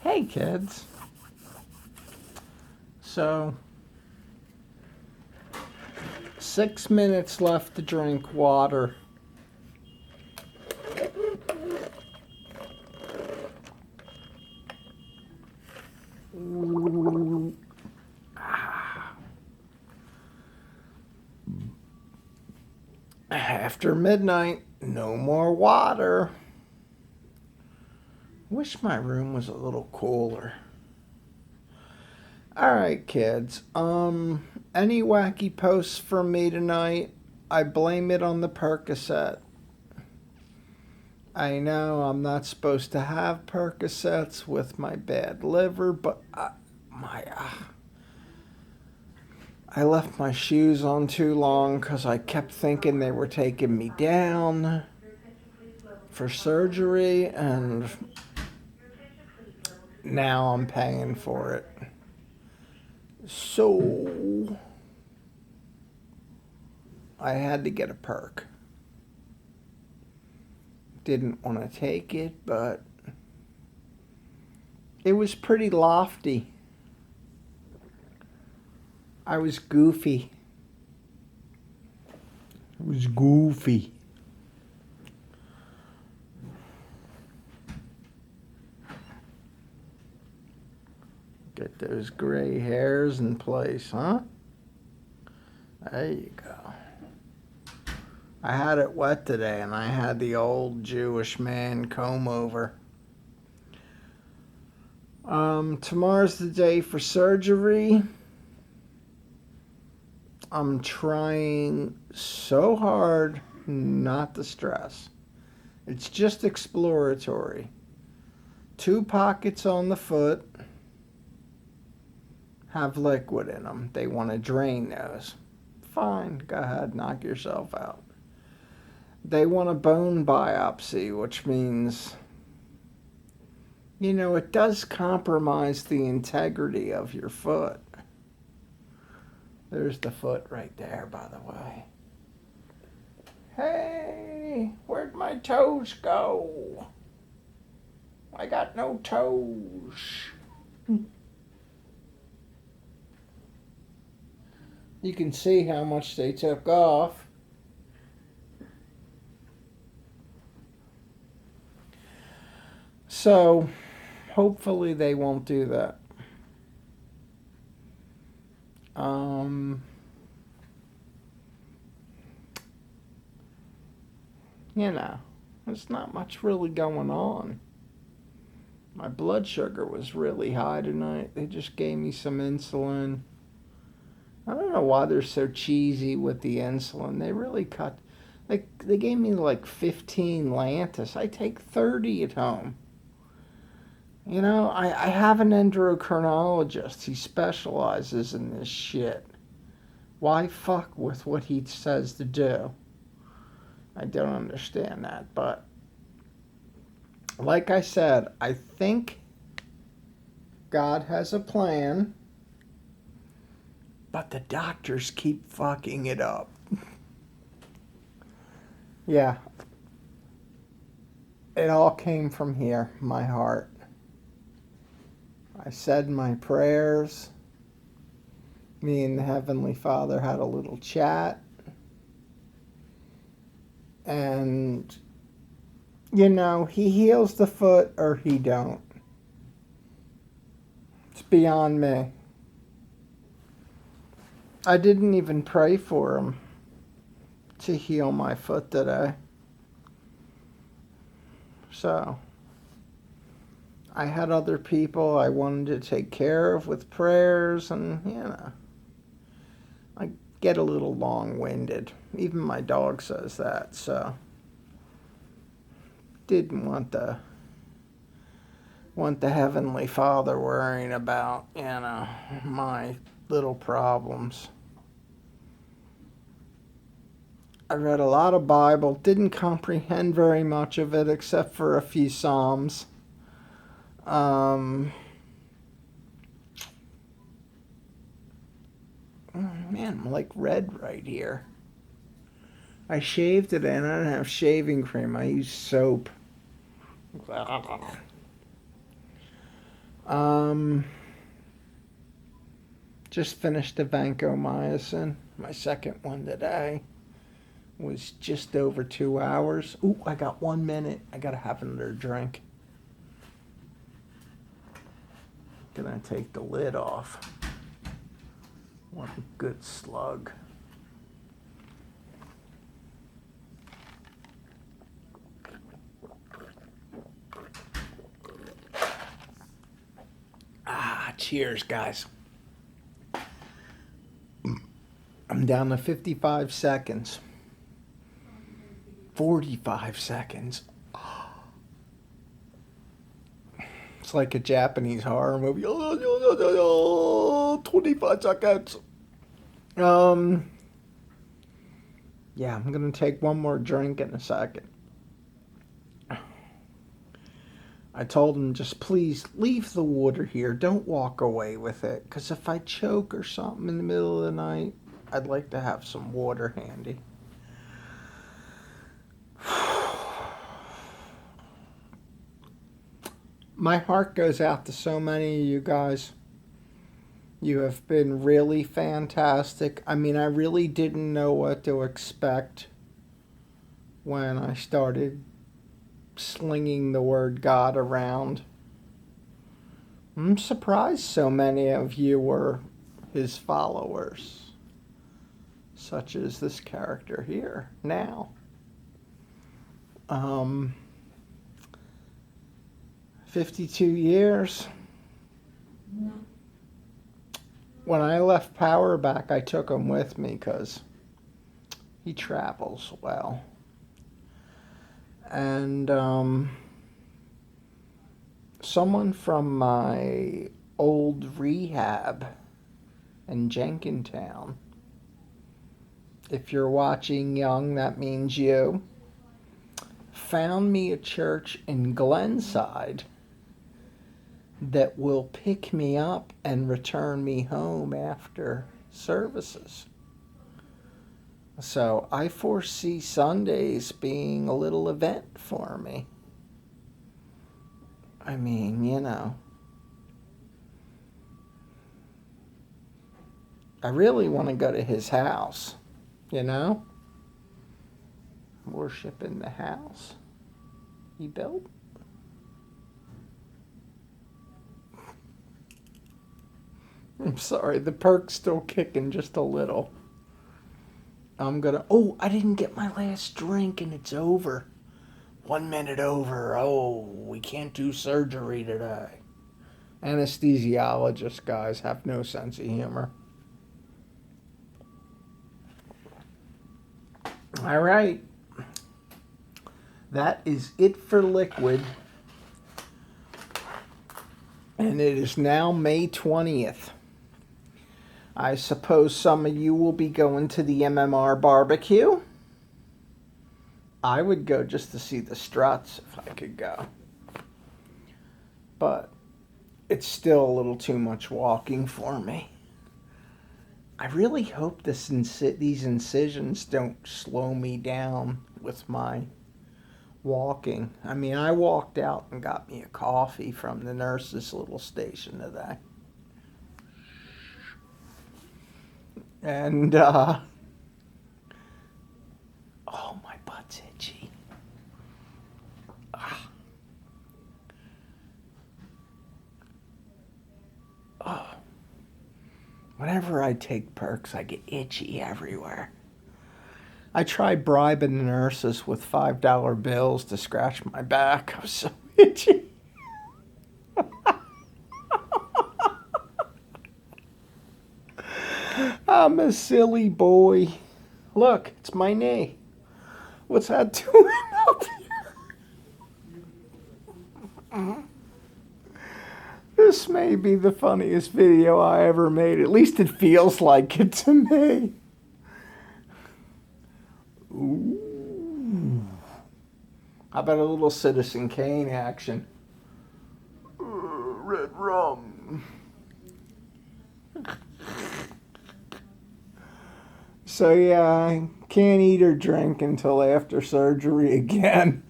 Hey kids. So, 6 minutes left to drink water. After midnight, no more water. Wish my room was a little cooler. Alright, kids. Any wacky posts from me tonight? I blame it on the Percocet. I know I'm not supposed to have Percocets with my bad liver, but I left my shoes on too long because I kept thinking they were taking me down for surgery, and now I'm paying for it. So I had to get a perk. Didn't want to take it, but it was pretty lofty. I was goofy. It was goofy. Get those gray hairs in place, huh? There you go. I had it wet today, and I had the old Jewish man comb over. Tomorrow's the day for surgery. I'm trying so hard not to stress. It's just exploratory. 2 pockets on the foot have liquid in them. They want to drain those. Fine, go ahead, knock yourself out. They want a bone biopsy, which means, it does compromise the integrity of your foot. There's the foot right there, by the way. Hey, where'd my toes go? I got no toes. You can see how much they took off. So, hopefully they won't do that. There's not much really going on. My blood sugar was really high tonight. They just gave me some insulin. I don't know why they're so cheesy with the insulin. They really cut. They gave me like 15 Lantus. I take 30 at home. I have an endocrinologist. He specializes in this shit. Why fuck with what he says to do? I don't understand that. But, like I said, I think God has a plan. But the doctors keep fucking it up. Yeah. It all came from here, my heart. I said my prayers. Me and the Heavenly Father had a little chat. And, he heals the foot or he don't. It's beyond me. I didn't even pray for him to heal my foot today. So, I had other people I wanted to take care of with prayers, and, I get a little long-winded. Even my dog says that, so didn't want the Heavenly Father worrying about, my little problems. I read a lot of Bible, didn't comprehend very much of it except for a few Psalms. Man, I'm like red right here. I shaved it and I don't have shaving cream. I use soap. Um, just finished the vancomycin, my second one today. Was just over 2 hours. Ooh, I got 1 minute. I gotta have another drink. Gonna take the lid off. One good slug. Cheers, guys. I'm down to 55 seconds. 45 seconds. It's like a Japanese horror movie. 25 seconds. Yeah, I'm gonna take one more drink in a second. I told him, just please leave the water here. Don't walk away with it. Because if I choke or something in the middle of the night, I'd like to have some water handy. My heart goes out to so many of you guys. You have been really fantastic. I mean, I really didn't know what to expect when I started slinging the word God around. I'm surprised so many of you were his followers, such as this character here now. 52 years. When I left Power back, I took him with me because he travels well. And someone from my old rehab in Jenkintown, if you're watching, young, that means you, found me a church in Glenside that will pick me up and return me home after services. So I foresee Sundays being a little event for me. I mean, you know, I really want to go to his house, you know? Worship in the house he built. I'm sorry, the perk's still kicking just a little. I didn't get my last drink and it's over. 1 minute over. Oh, we can't do surgery today. Anesthesiologists, guys, have no sense of humor. All right. That is it for liquid. And it is now May 20th. I suppose some of you will be going to the MMR barbecue. I would go just to see the struts if I could go. But it's still a little too much walking for me. I really hope these incisions don't slow me down with my walking. I mean, I walked out and got me a coffee from the nurse's little station today. And, oh, my butt's itchy. Ah. Oh. Whenever I take perks, I get itchy everywhere. I tried bribing the nurses with $5 bills to scratch my back. I was so itchy. I'm a silly boy. Look, it's my knee. What's that doing up here? This may be the funniest video I ever made. At least it feels like it to me. Ooh. How about a little Citizen Kane action? Red rum. So yeah, I can't eat or drink until after surgery again.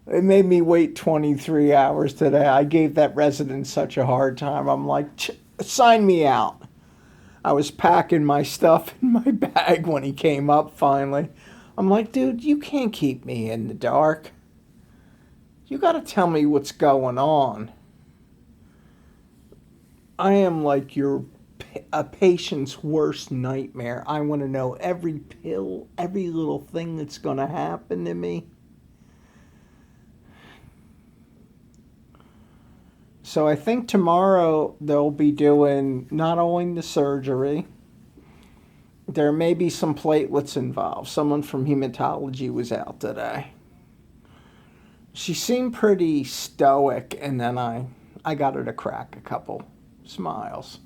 They made me wait 23 hours today. I gave that resident such a hard time. I'm like, sign me out. I was packing my stuff in my bag when he came up finally. I'm like, dude, you can't keep me in the dark. You got to tell me what's going on. I am like a patient's worst nightmare. I want to know every pill, every little thing that's going to happen to me. So I think tomorrow they'll be doing not only the surgery, there may be some platelets involved. Someone from hematology was out today. She seemed pretty stoic, and then I got her to crack a couple smiles.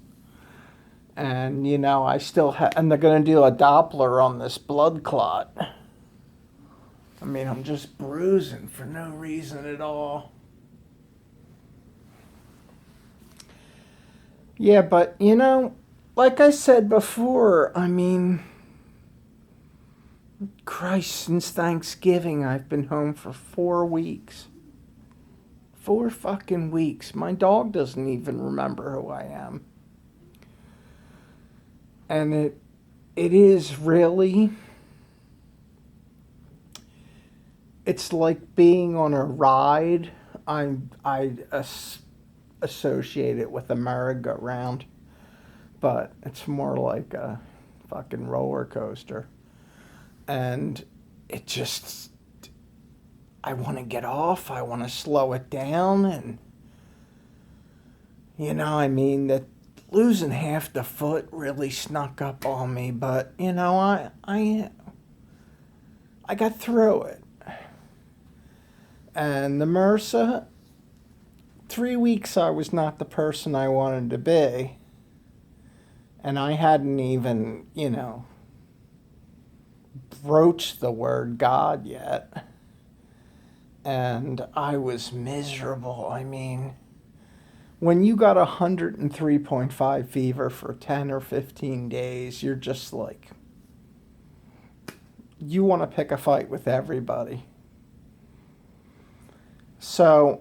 And, you know, and they're going to do a Doppler on this blood clot. I mean, I'm just bruising for no reason at all. Yeah, but, you know, like I said before, I mean, Christ, since Thanksgiving, I've been home for 4 weeks. 4 fucking weeks. My dog doesn't even remember who I am. And it is really, it's like being on a ride. I associate it with a merry-go-round, but it's more like a fucking roller coaster. And it just, I want to get off. I want to slow it down. And, you know, I mean, that losing half the foot really snuck up on me. But, you know, I got through it. And the MRSA, 3 weeks I was not the person I wanted to be. And I hadn't even, you know, broached the word God yet. And I was miserable. I mean, when you got 103.5 fever for 10 or 15 days, you're just like, you want to pick a fight with everybody. So,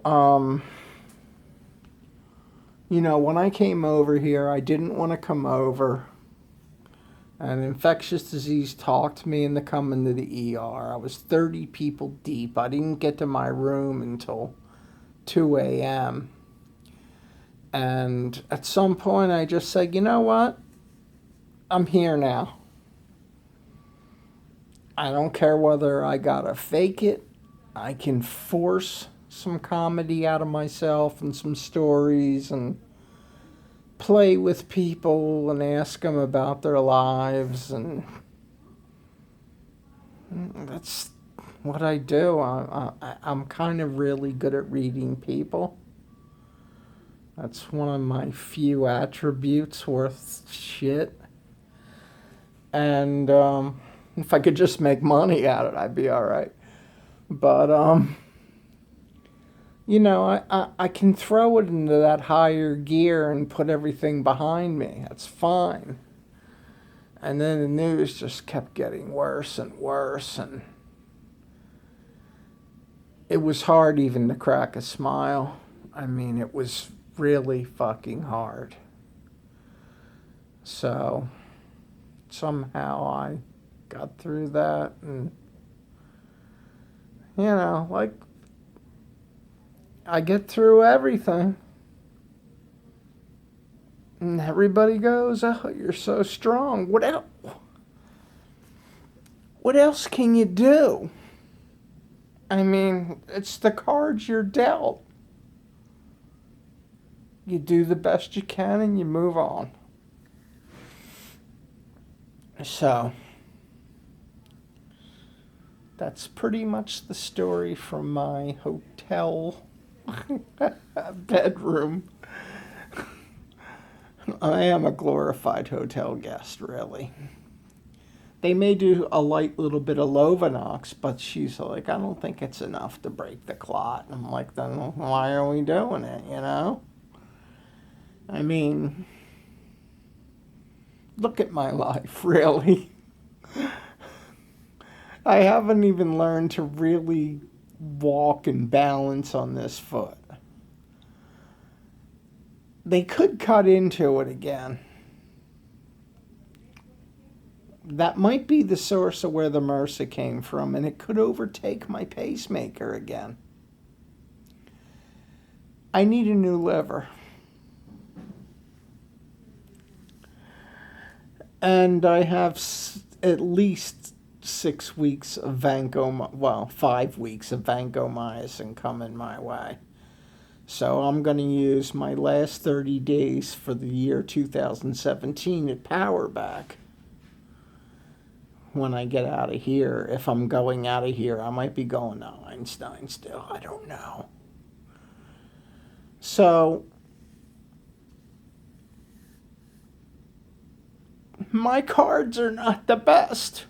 you know, when I came over here, I didn't want to come over. An infectious disease talked me into coming to the ER. I was 30 people deep. I didn't get to my room until 2 a.m. And at some point, I just said, you know what? I'm here now. I don't care whether I gotta fake it. I can force some comedy out of myself and some stories and play with people and ask them about their lives, and that's what I do. I'm kind of really good at reading people. That's one of my few attributes worth shit. And if I could just make money at it, I'd be all right. But you know, I can throw it into that higher gear and put everything behind me. That's fine. And then the news just kept getting worse and worse, and it was hard even to crack a smile. I mean, it was really fucking hard. So somehow I got through that, and, you know, like, I get through everything. And everybody goes, oh, you're so strong. What else can you do? I mean, it's the cards you're dealt. You do the best you can and you move on. So, that's pretty much the story from my hotel bedroom. I am a glorified hotel guest, really. They may do a light little bit of Lovenox, but she's like, I don't think it's enough to break the clot. I'm like, then why are we doing it, you know? I mean, look at my life, really. I haven't even learned to really walk and balance on this foot. They could cut into it again. That might be the source of where the MRSA came from, and it could overtake my pacemaker again. I need a new liver. And I have at least 6 weeks of 5 weeks of vancomycin coming my way. So I'm going to use my last 30 days for the year 2017 at Powerback. When I get out of here, if I'm going out of here, I might be going to Einstein still. I don't know. So, my cards are not the best.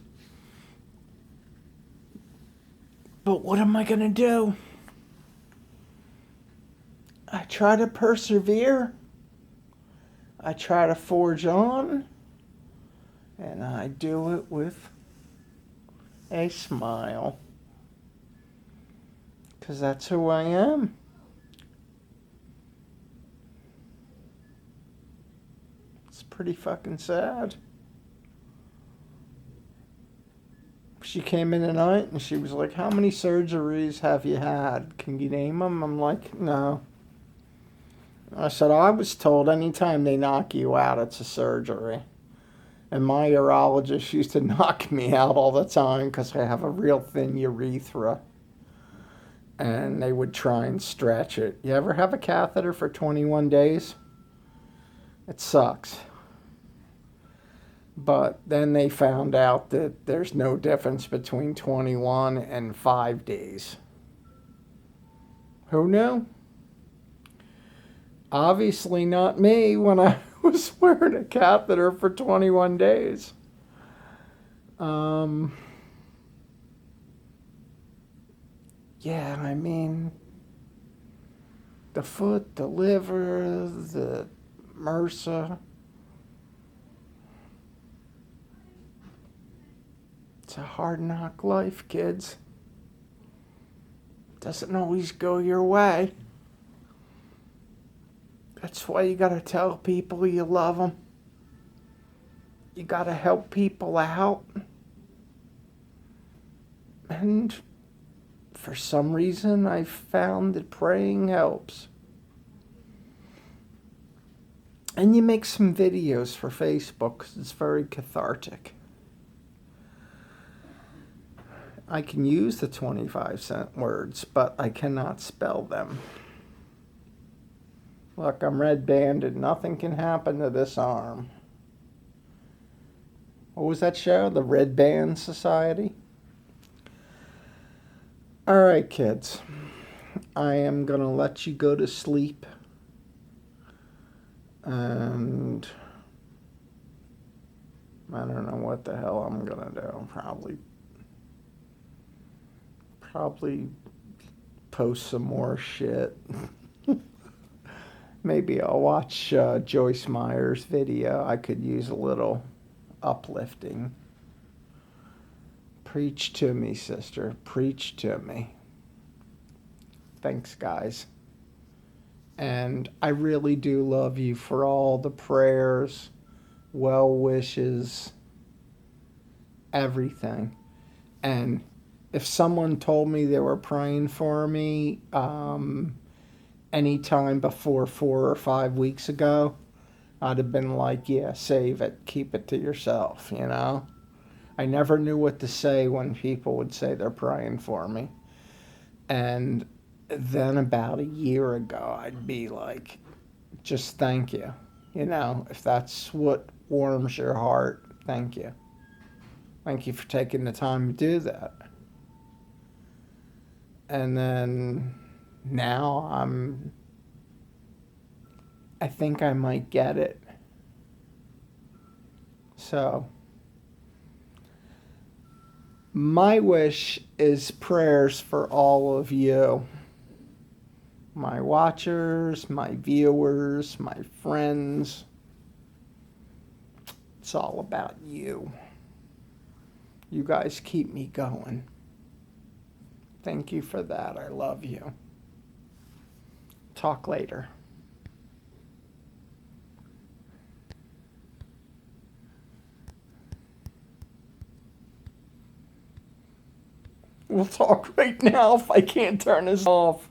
But what am I going to do? I try to persevere. I try to forge on. And I do it with a smile. Because that's who I am. It's pretty fucking sad. She came in tonight and she was like, how many surgeries have you had? Can you name them? I'm like, no. I said, I was told anytime they knock you out, it's a surgery. And my urologist used to knock me out all the time because I have a real thin urethra. And they would try and stretch it. You ever have a catheter for 21 days? It sucks. But then they found out that there's no difference between 21 and 5 days. Who knew? Obviously not me when I was wearing a catheter for 21 days. Yeah, I mean, the foot, the liver, the MRSA. It's a hard knock life, kids. Doesn't always go your way. That's why you gotta tell people you love them. You gotta help people out. And for some reason, I've found that praying helps. And you make some videos for Facebook because it's very cathartic. I can use the 25-cent words, but I cannot spell them. Look, I'm red banded. Nothing can happen to this arm. What was that show? The Red Band Society? Alright, kids. I am going to let you go to sleep. And I don't know what the hell I'm going to do. Probably post some more shit. Maybe I'll watch Joyce Meyer's video. I could use a little uplifting. Preach to me, sister. Preach to me. Thanks, guys. And I really do love you for all the prayers, well wishes, everything. And if someone told me they were praying for me anytime before 4 or 5 weeks ago, I'd have been like, yeah, save it. Keep it to yourself, you know? I never knew what to say when people would say they're praying for me. And then about a year ago, I'd be like, just thank you. You know, if that's what warms your heart, thank you. Thank you for taking the time to do that. And then now I think I might get it. So, my wish is prayers for all of you. My watchers, my viewers, my friends. It's all about you. You guys keep me going. Thank you for that. I love you. Talk later. We'll talk right now if I can't turn this off.